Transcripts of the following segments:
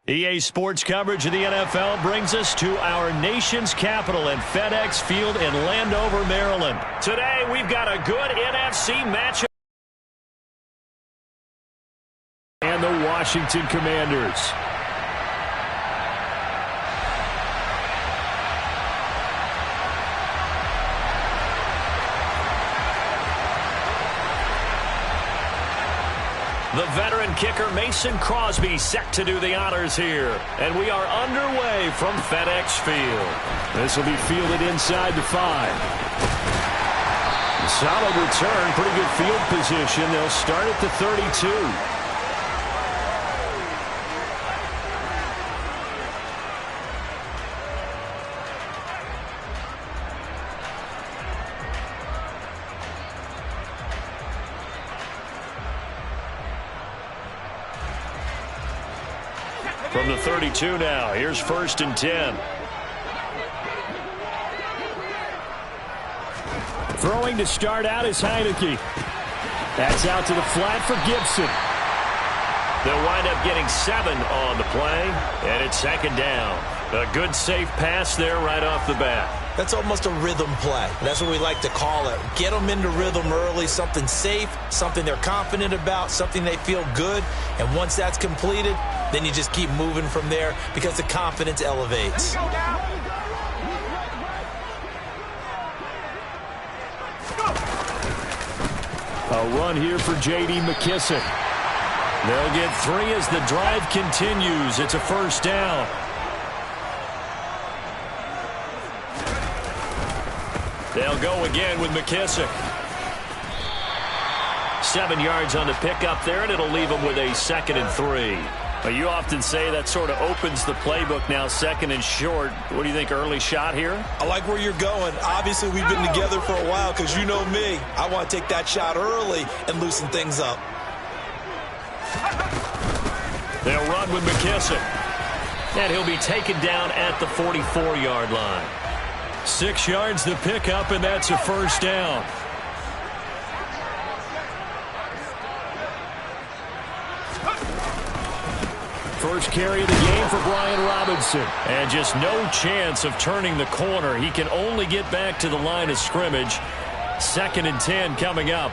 EA Sports coverage of the NFL brings us to our nation's capital at FedEx Field in Landover, Maryland. Today, we've got a good NFC matchup. And the Washington Commanders. The veteran kicker Mason Crosby set to do the honors here. And we are underway from FedEx Field. This will be fielded inside the 5. Solid return, pretty good field position. They'll start at the 32. From the 32 now, here's 1st and 10. Throwing to start out is Heineke. That's out to the flat for Gibson. They'll wind up getting 7 on the play, and it's 2nd down. A good safe pass there right off the bat. That's almost a rhythm play. That's what we like to call it. Get them into rhythm early, something safe, something they're confident about, something they feel good. And once that's completed, then you just keep moving from there because the confidence elevates. A run here for J.D. McKissick. They'll get 3 as the drive continues. It's a 1st down. They'll go again with McKissick. 7 yards on the pickup there, and it'll leave them with a 2nd and 3. You often say that sort of opens the playbook now, 2nd and short. What do you think, early shot here? I like where you're going. Obviously, we've been together for a while because you know me. I want to take that shot early and loosen things up. They'll run with McKissick. And he'll be taken down at the 44-yard line. 6 yards the pickup, and that's a 1st down. First carry of the game for Brian Robinson. And just no chance of turning the corner. He can only get back to the line of scrimmage. 2nd and 10 coming up.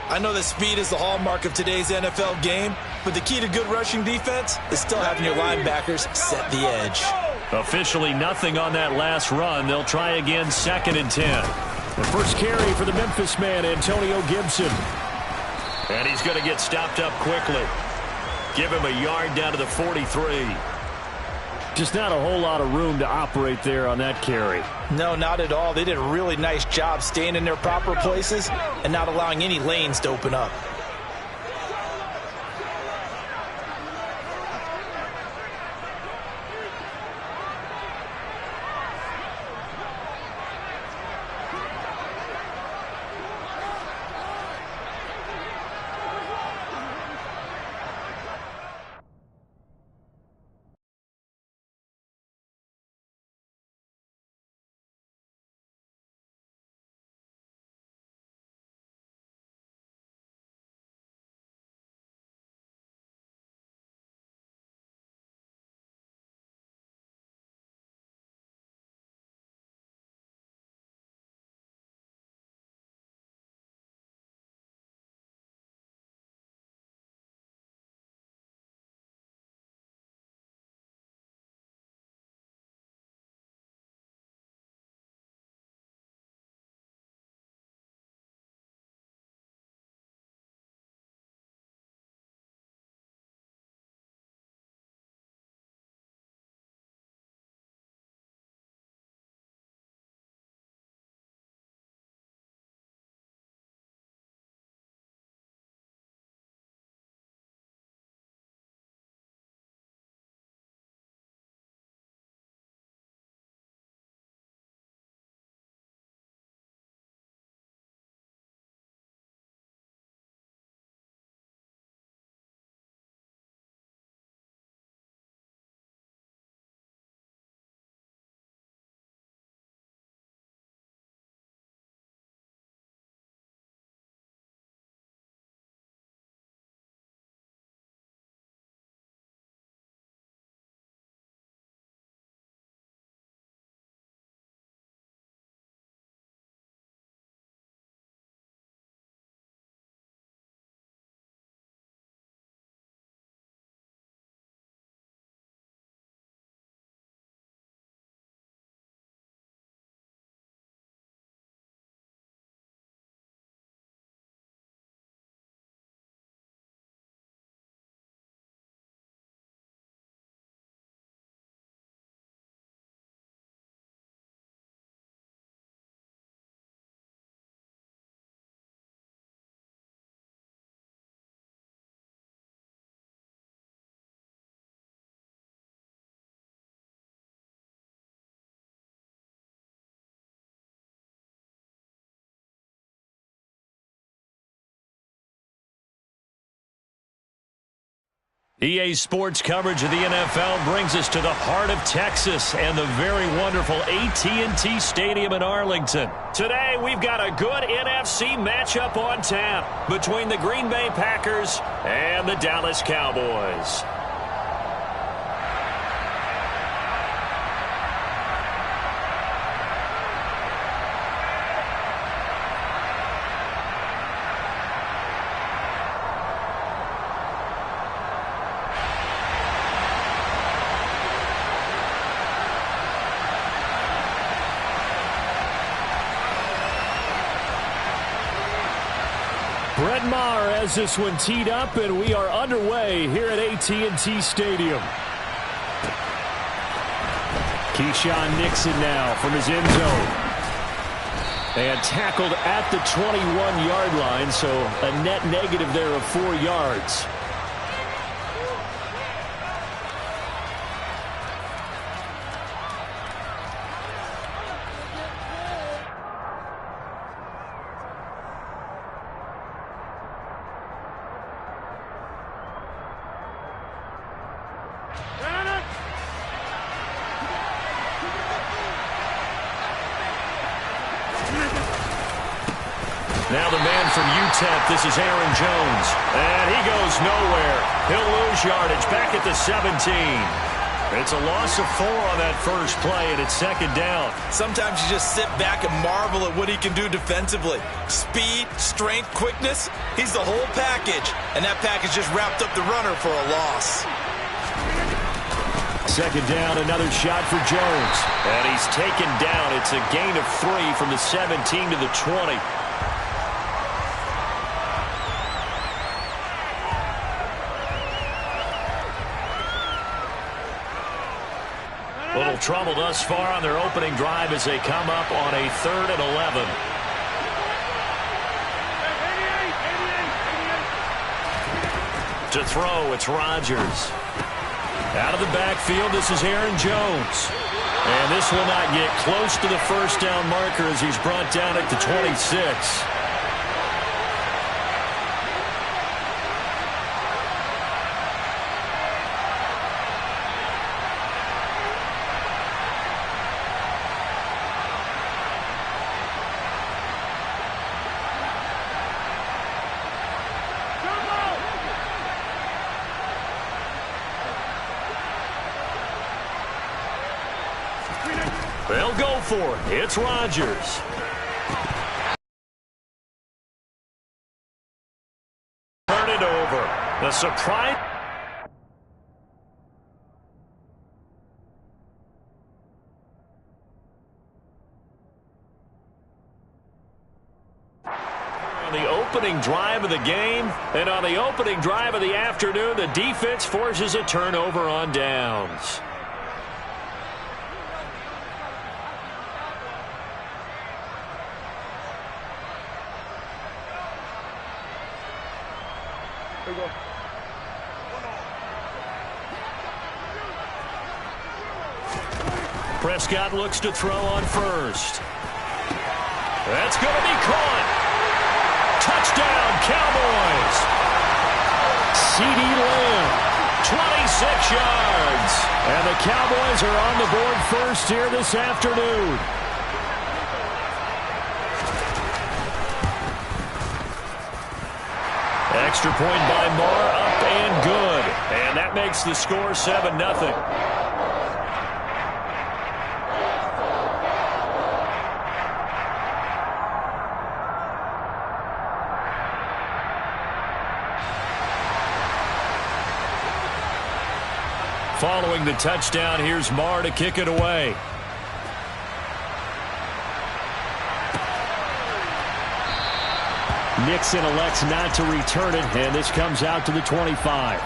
I know that speed is the hallmark of today's NFL game, but the key to good rushing defense is still having your linebackers set the edge. Officially nothing on that last run. They'll try again, 2nd and 10. The first carry for the Memphis man, Antonio Gibson. And he's going to get stopped up quickly. Give him a yard down to the 43. Just not a whole lot of room to operate there on that carry. No, not at all. They did a really nice job staying in their proper places and not allowing any lanes to open up. EA Sports coverage of the NFL brings us to the heart of Texas and the very wonderful AT&T Stadium in Arlington. Today, we've got a good NFC matchup on tap between the Green Bay Packers and the Dallas Cowboys. Brett Maher has this one teed up, and we are underway here at AT&T Stadium. Keyshawn Nixon now from his end zone. And tackled at the 21-yard line, so a net negative there of 4 yards. Now the man from UTEP, this is Aaron Jones. And he goes nowhere. He'll lose yardage back at the 17. It's a loss of 4 on that first play, and it's second down. Sometimes you just sit back and marvel at what he can do defensively. Speed, strength, quickness, he's the whole package. And that package just wrapped up the runner for a loss. Second down, another shot for Jones. And he's taken down. It's a gain of 3 from the 17 to the 20. Little trouble thus far on their opening drive as they come up on a 3rd and 11. To throw, it's Rodgers. Out of the backfield, this is Aaron Jones. And this will not get close to the first down marker as he's brought down at the 26. They'll go for it. It's Rodgers. Turn it over. The surprise. On the opening drive of the game, and on the opening drive of the afternoon, the defense forces a turnover on downs. Prescott looks to throw on first. That's going to be caught. Touchdown, Cowboys. CeeDee Lamb, 26 yards. And the Cowboys are on the board first here this afternoon. Extra point by Maher, up and good. And that makes the score 7-0. Following the touchdown, here's Maher to kick it away. Nixon elects not to return it, and this comes out to the 25.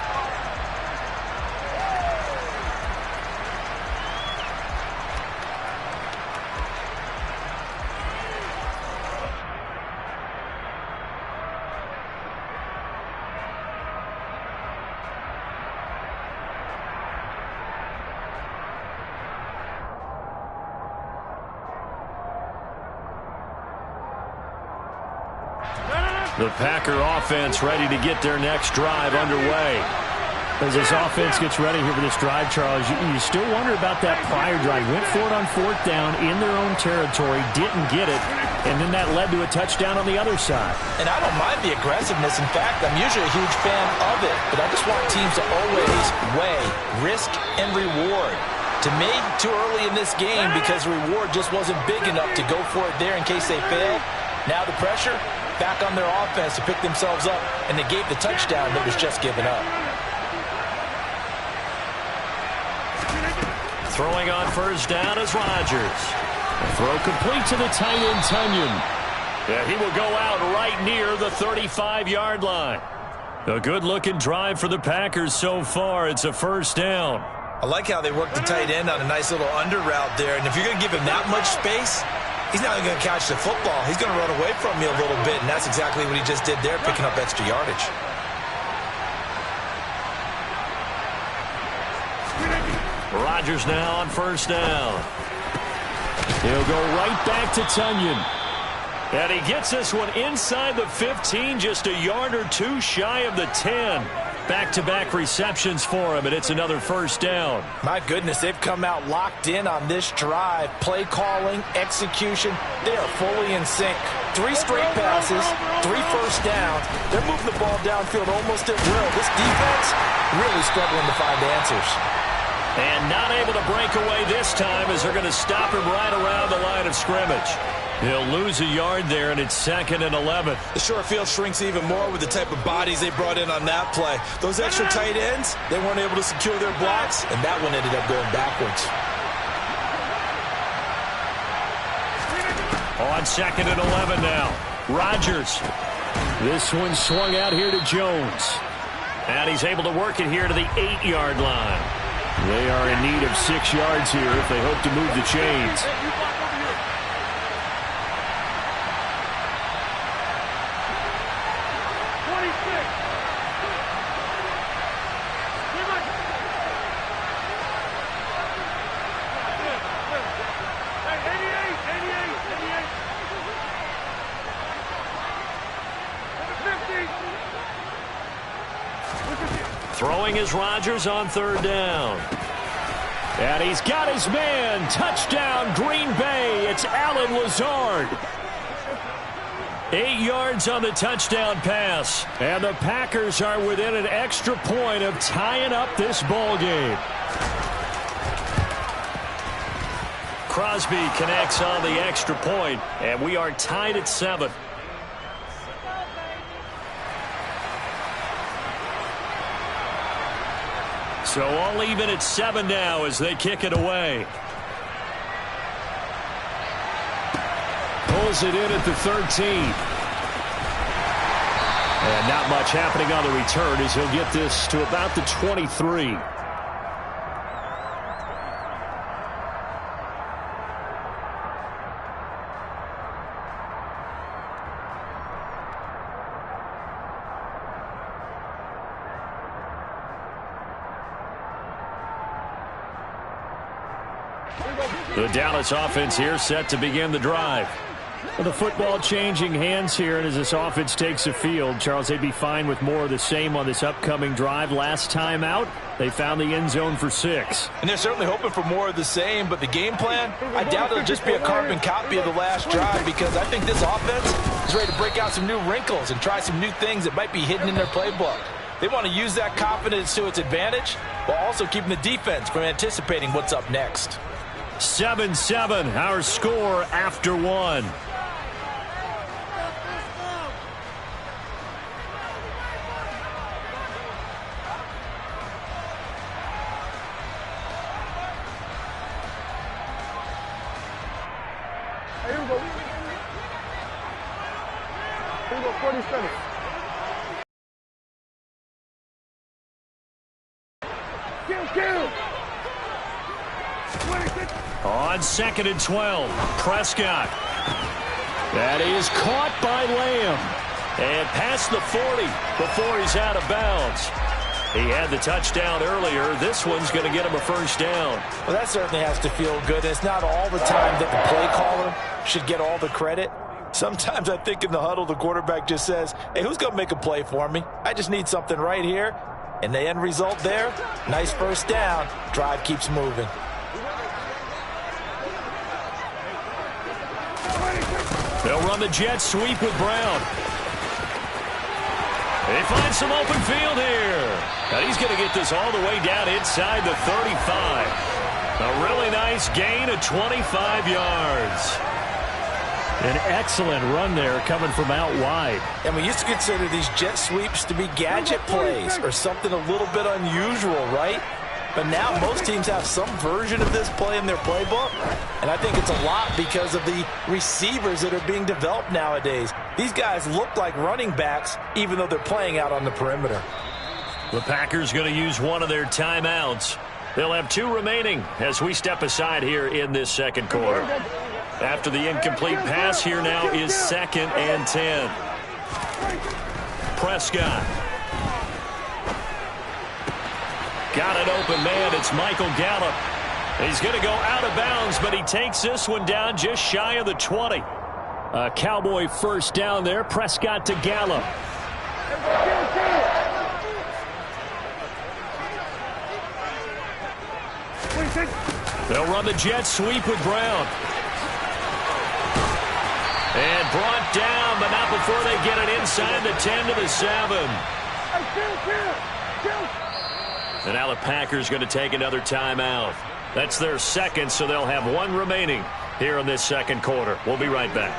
The Packer offense ready to get their next drive underway. As this offense gets ready here for this drive, Charles, you still wonder about that prior drive. Went for it on 4th down in their own territory, didn't get it, and then that led to a touchdown on the other side. And I don't mind the aggressiveness. In fact, I'm usually a huge fan of it, but I just want teams to always weigh risk and reward. To me, too early in this game because the reward just wasn't big enough to go for it there in case they failed. Now the pressure back on their offense to pick themselves up, and they gave the touchdown that was just given up. Throwing on 1st down is Rodgers. Throw complete to the tight end, Tunyon. Yeah, he will go out right near the 35-yard line. A good-looking drive for the Packers so far. It's a 1st down. I like how they work the tight end on a nice little under route there. And if you're going to give him that much space, he's not going to catch the football. He's going to run away from you a little bit, and that's exactly what he just did there, picking up extra yardage. Rodgers now on 1st down. He'll go right back to Tunyon. And he gets this one inside the 15, just a yard or two shy of the 10. Back-to-back receptions for him, and it's another 1st down. My goodness, they've come out locked in on this drive. Play calling, execution, they are fully in sync. 3 straight passes, 3 first downs. They're moving the ball downfield almost at will. This defense really struggling to find answers. And not able to break away this time as they're going to stop him right around the line of scrimmage. He'll lose a yard there, and it's 2nd and 11. The short field shrinks even more with the type of bodies they brought in on that play. Those extra tight ends, they weren't able to secure their blocks, and that one ended up going backwards. On 2nd and 11 now. Rodgers. This one swung out here to Jones. And he's able to work it here to the 8-yard line. They are in need of 6 yards here if they hope to move the chains. Throwing is Rodgers on 3rd down. And he's got his man. Touchdown, Green Bay. It's Allen Lazard. 8 yards on the touchdown pass. And the Packers are within an extra point of tying up this ball game. Crosby connects on the extra point, and we are tied at 7. So all even at 7 now as they kick it away. Pulls it in at the 13. And not much happening on the return as he'll get this to about the 23. The Dallas offense here set to begin the drive. Well, the football changing hands here, and as this offense takes the field, Charles, they'd be fine with more of the same on this upcoming drive. Last time out, they found the end zone for 6. And they're certainly hoping for more of the same, but the game plan, I doubt it'll just be a carbon copy of the last drive because I think this offense is ready to break out some new wrinkles and try some new things that might be hidden in their playbook. They want to use that confidence to its advantage while also keeping the defense from anticipating what's up next. 7-7, our score after 1. Here we go. Here we go, 40 seconds. Kill. On 2nd and 12, Prescott. That is caught by Lamb. And past the 40 before he's out of bounds. He had the touchdown earlier. This one's going to get him a 1st down. Well, that certainly has to feel good. It's not all the time that the play caller should get all the credit. Sometimes I think in the huddle, the quarterback just says, hey, who's going to make a play for me? I just need something right here. And the end result there, nice first down. Drive keeps moving. They'll run the jet sweep with Brown. They find some open field here. And he's going to get this all the way down inside the 35. A really nice gain of 25 yards. An excellent run there coming from out wide. And we used to consider these jet sweeps to be gadget plays or something a little bit unusual, right? But now most teams have some version of this play in their playbook. And I think it's a lot because of the receivers that are being developed nowadays. These guys look like running backs even though they're playing out on the perimeter. The Packers going to use one of their timeouts. They'll have 2 remaining as we step aside here in this second quarter. After the incomplete pass, here now is 2nd and 10. Prescott. Got an open man. It's Michael Gallup. He's going to go out of bounds, but he takes this one down just shy of the 20. A Cowboy first down there. Prescott to Gallup. They'll run the jet sweep with Brown. And brought down, but not before they get it inside the 10 to the 7. And now the Packers going to take another timeout. That's their second, so they'll have 1 remaining here in this second quarter. We'll be right back.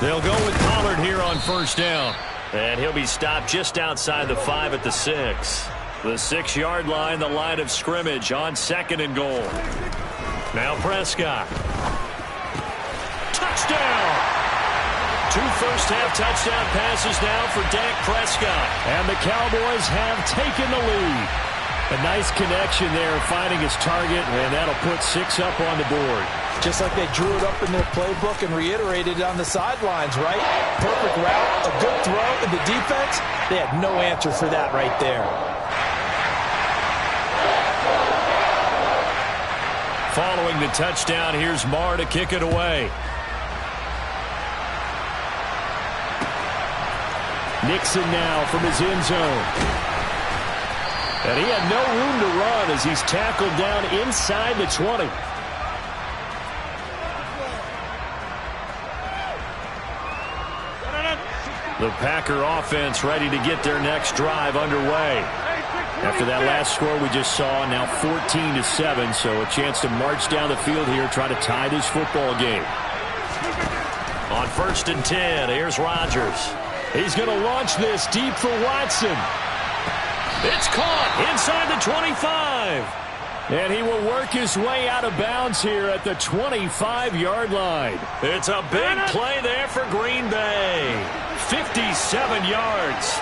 They'll go with Pollard here on first down. And he'll be stopped just outside the 5 at the 6. The 6-yard line, the line of scrimmage on 2nd and goal. Now Prescott. Touchdown! 2 first-half touchdown passes now for Dak Prescott. And the Cowboys have taken the lead. A nice connection there, finding his target, and that'll put 6 up on the board. Just like they drew it up in their playbook and reiterated it on the sidelines, right? Perfect route, a good throw, and the defense, they had no answer for that right there. Following the touchdown, here's Marr to kick it away. Nixon now from his end zone. And he had no room to run as he's tackled down inside the 20. The Packer offense ready to get their next drive underway. After that last score we just saw, now 14-7, so a chance to march down the field here, try to tie this football game. On 1st and 10, here's Rodgers. He's going to launch this deep for Watson. It's caught inside the 25. And he will work his way out of bounds here at the 25-yard line. It's a big play there for Green Bay. 57 yards.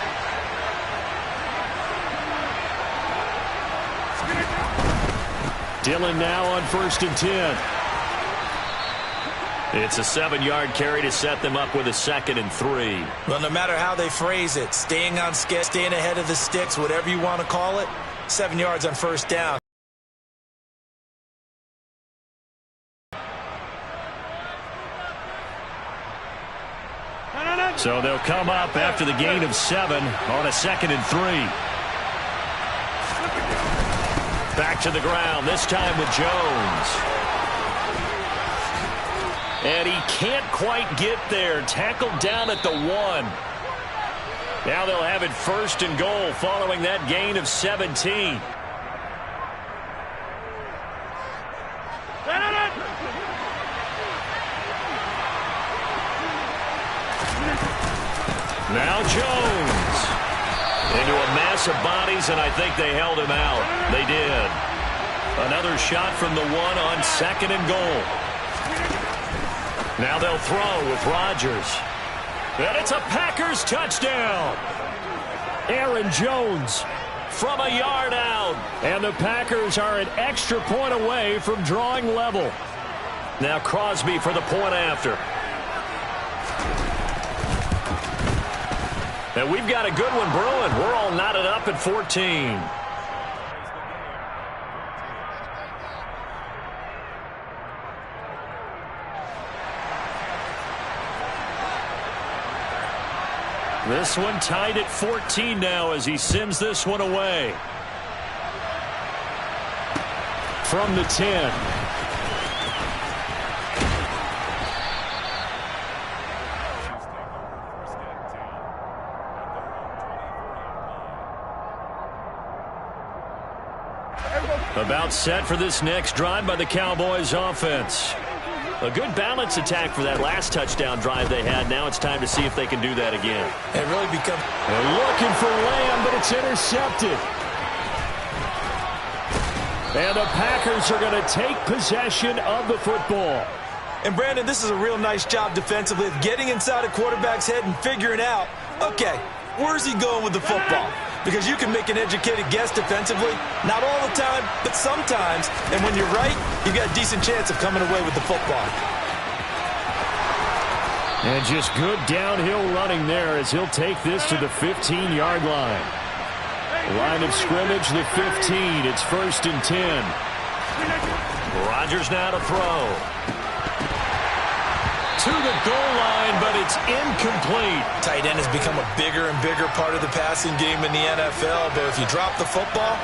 Dillon now on 1st and 10. It's a 7-yard carry to set them up with a 2nd and 3. Well, no matter how they phrase it, staying on schedule, staying ahead of the sticks, whatever you want to call it, 7 yards on first down. So they'll come up after the gain of 7 on a 2nd and 3. Back to the ground, this time with Jones. And he can't quite get there. Tackled down at the 1. Now they'll have it 1st and goal following that gain of 17. Now Jones into a mass of bodies, and I think they held him out. They did. Another shot from the 1 on 2nd and goal. Now they'll throw with Rodgers. And it's a Packers touchdown. Aaron Jones from a yard out. And the Packers are an extra point away from drawing level. Now Crosby for the point after. And we've got a good one brewing. We're all knotted up at 14. This one tied at 14 now as he sends this one away. From the 10. About set for this next drive by the Cowboys offense. A good balance attack for that last touchdown drive they had. Now it's time to see if they can do that again. It really becomes... They're looking for Lamb, but it's intercepted. And the Packers are going to take possession of the football. And, Brandon, this is a real nice job defensively of getting inside a quarterback's head and figuring out, okay, where's he going with the football? Because you can make an educated guess defensively. Not all the time, but sometimes. And when you're right, you've got a decent chance of coming away with the football. And just good downhill running there as he'll take this to the 15-yard line. Line of scrimmage, the 15. It's 1st and 10. Rodgers now to throw. To the goal line, but it's incomplete. Tight end has become a bigger and bigger part of the passing game in the NFL, but if you drop the football,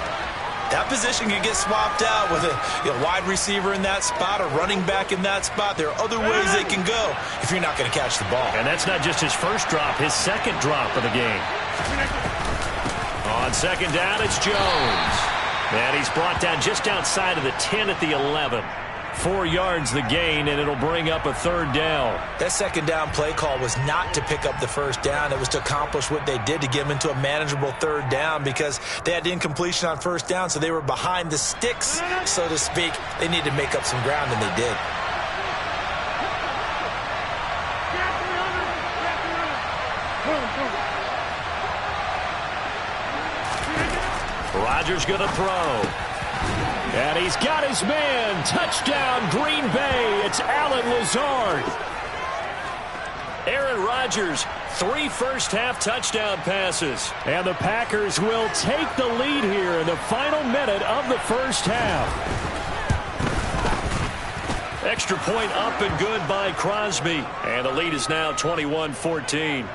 that position can get swapped out with a wide receiver in that spot, a running back in that spot. There are other ways they can go if you're not going to catch the ball. And that's not just his first drop, his second drop of the game. On second down, it's Jones. And he's brought down just outside of the 10 at the 11. 4 yards the gain, and it'll bring up a 3rd down. That second down play call was not to pick up the first down. It was to accomplish what they did to get them into a manageable 3rd down because they had the incompletion on first down, so they were behind the sticks, so to speak. They needed to make up some ground, and they did. Rodgers going to throw. And he's got his man. Touchdown, Green Bay. It's Allen Lazard. Aaron Rodgers, 3 first-half touchdown passes. And the Packers will take the lead here in the final minute of the first half. Extra point up and good by Crosby. And the lead is now 21-14.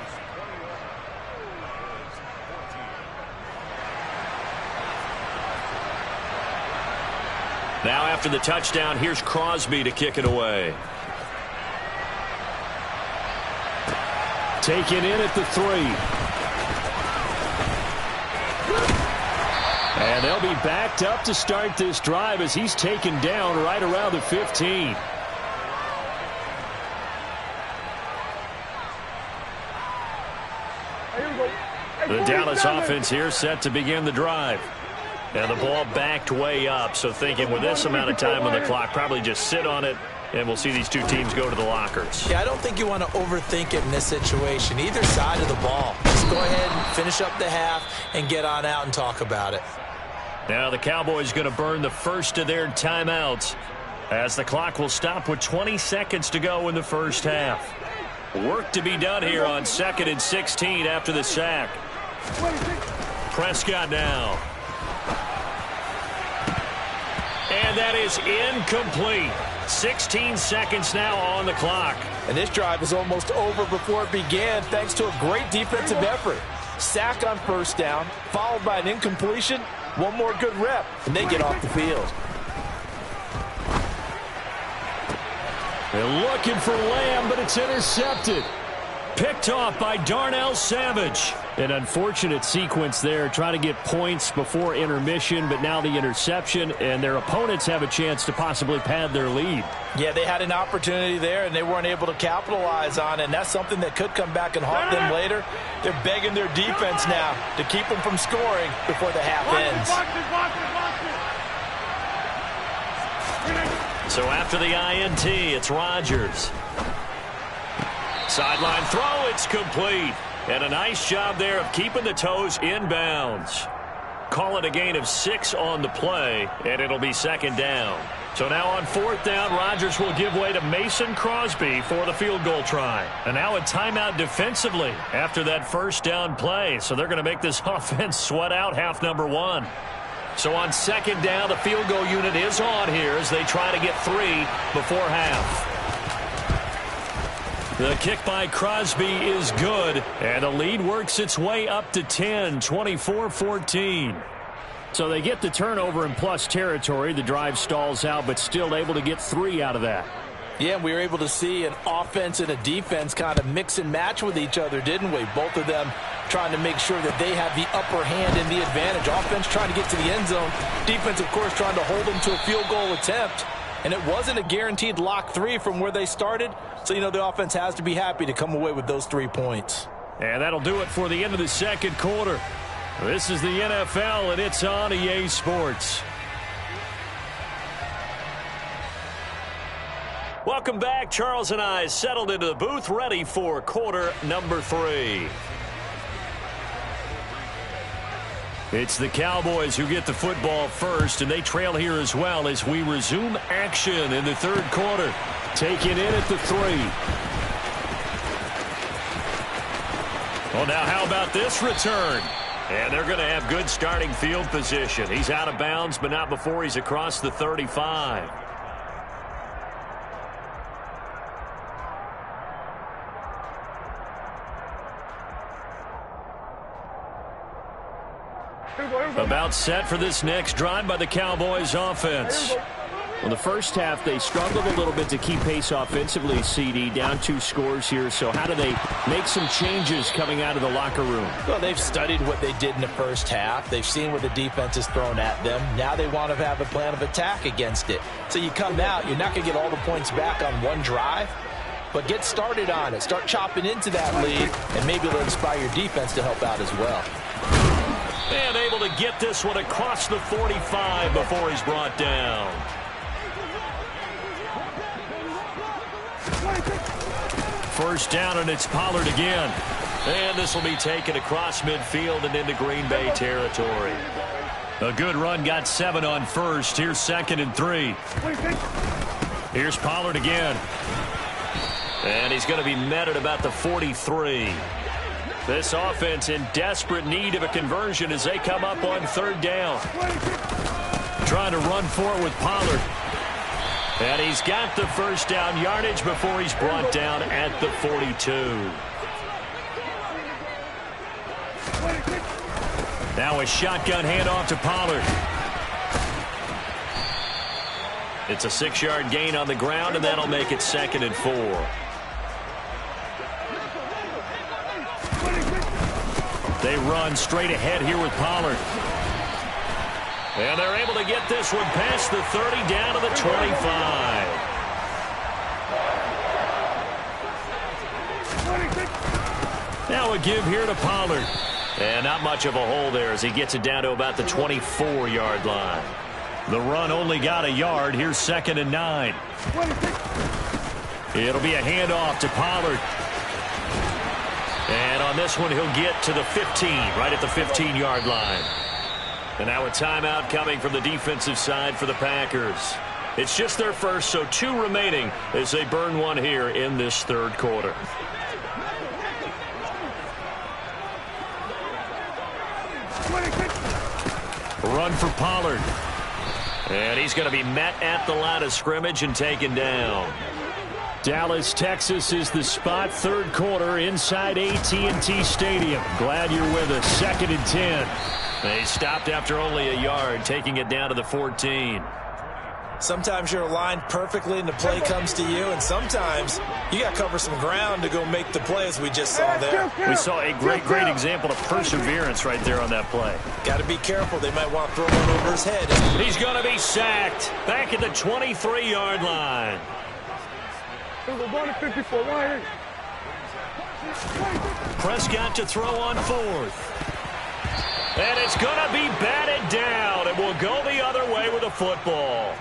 Now after the touchdown, here's Crosby to kick it away. Taken in at the 3. And they'll be backed up to start this drive as he's taken down right around the 15. The Dallas offense here set to begin the drive. And the ball backed way up, so thinking with this amount of time on the clock, probably just sit on it, and we'll see these two teams go to the lockers. Yeah, I don't think you want to overthink it in this situation. Either side of the ball. Just go ahead and finish up the half and get on out and talk about it. Now the Cowboys going to burn the first of their timeouts as the clock will stop with 20 seconds to go in the first half. Work to be done here on 2nd and 16 after the sack. Prescott now. And that is incomplete. 16 seconds now on the clock. And this drive is almost over before it began thanks to a great defensive effort. Sack on first down, followed by an incompletion. One more good rep, and they get off the field. They're looking for Lamb, but it's intercepted. Picked off by Darnell Savage. An unfortunate sequence there, trying to get points before intermission, but now the interception, and their opponents have a chance to possibly pad their lead. Yeah, they had an opportunity there, and they weren't able to capitalize on it, and that's something that could come back and haunt them later. They're begging their defense now to keep them from scoring before the half ends. So after the INT, it's Rodgers. Sideline throw, it's complete. And a nice job there of keeping the toes inbounds. Call it a gain of 6 on the play, and it'll be 2nd down. So now on 4th down, Rodgers will give way to Mason Crosby for the field goal try. And now a timeout defensively after that first down play. So they're going to make this offense sweat out half number 1. So on 2nd down, the field goal unit is on here as they try to get 3 before half. The kick by Crosby is good, and the lead works its way up to 10, 24-14. So they get the turnover in plus territory. The drive stalls out, but still able to get 3 out of that. Yeah, we were able to see an offense and a defense kind of mix and match with each other, didn't we? Both of them trying to make sure that they have the upper hand and the advantage. Offense trying to get to the end zone. Defense, of course, trying to hold them to a field goal attempt. And it wasn't a guaranteed lock 3 from where they started. So, you know, the offense has to be happy to come away with those 3 points. And that'll do it for the end of the second quarter. This is the NFL, and it's on EA Sports. Welcome back. Charles and I settled into the booth, ready for quarter number 3. It's the Cowboys who get the football first, and they trail here as well as we resume action in the third quarter. Taken in at the 3. Well, now how about this return? And they're going to have good starting field position. He's out of bounds, but not before he's across the 35. About set for this next drive by the Cowboys offense. Well, the first half, they struggled a little bit to keep pace offensively, CD, down 2 scores here. So how do they make some changes coming out of the locker room? Well, they've studied what they did in the first half. They've seen what the defense has thrown at them. Now they want to have a plan of attack against it. So you come out, you're not going to get all the points back on one drive, but get started on it. Start chopping into that lead, and maybe it'll inspire your defense to help out as well. And able to get this one across the 45 before he's brought down. First down, and it's Pollard again. And this will be taken across midfield and into Green Bay territory. A good run, got 7 on first. Here's 2nd and 3. Here's Pollard again. And he's going to be met at about the 43. This offense in desperate need of a conversion as they come up on 3rd down. Trying to run for it with Pollard. And he's got the first down yardage before he's brought down at the 42. Now a shotgun handoff to Pollard. It's a 6-yard gain on the ground, and that'll make it 2nd and 4. They run straight ahead here with Pollard. And they're able to get this one past the 30 down to the 25. Now a give here to Pollard. And not much of a hole there as he gets it down to about the 24-yard line. The run only got a yard. Here's 2nd and 9. It'll be a handoff to Pollard. And on this one, he'll get to the 15, right at the 15-yard line. And now a timeout coming from the defensive side for the Packers. It's just their first, so 2 remaining as they burn one here in this third quarter. Run for Pollard. And he's going to be met at the line of scrimmage and taken down. Dallas, Texas is the spot. Third quarter inside AT&T Stadium. Glad you're with us. 2nd and 10. They stopped after only a yard, taking it down to the 14. Sometimes you're aligned perfectly and the play comes to you, and sometimes you got to cover some ground to go make the play, as we just saw there. We saw a great example of perseverance right there on that play. Got to be careful. They might want to throw one over his head. He's going to be sacked back at the 23-yard line. Prescott to throw on 4th. And it's going to be batted down. It will go the other way with a football.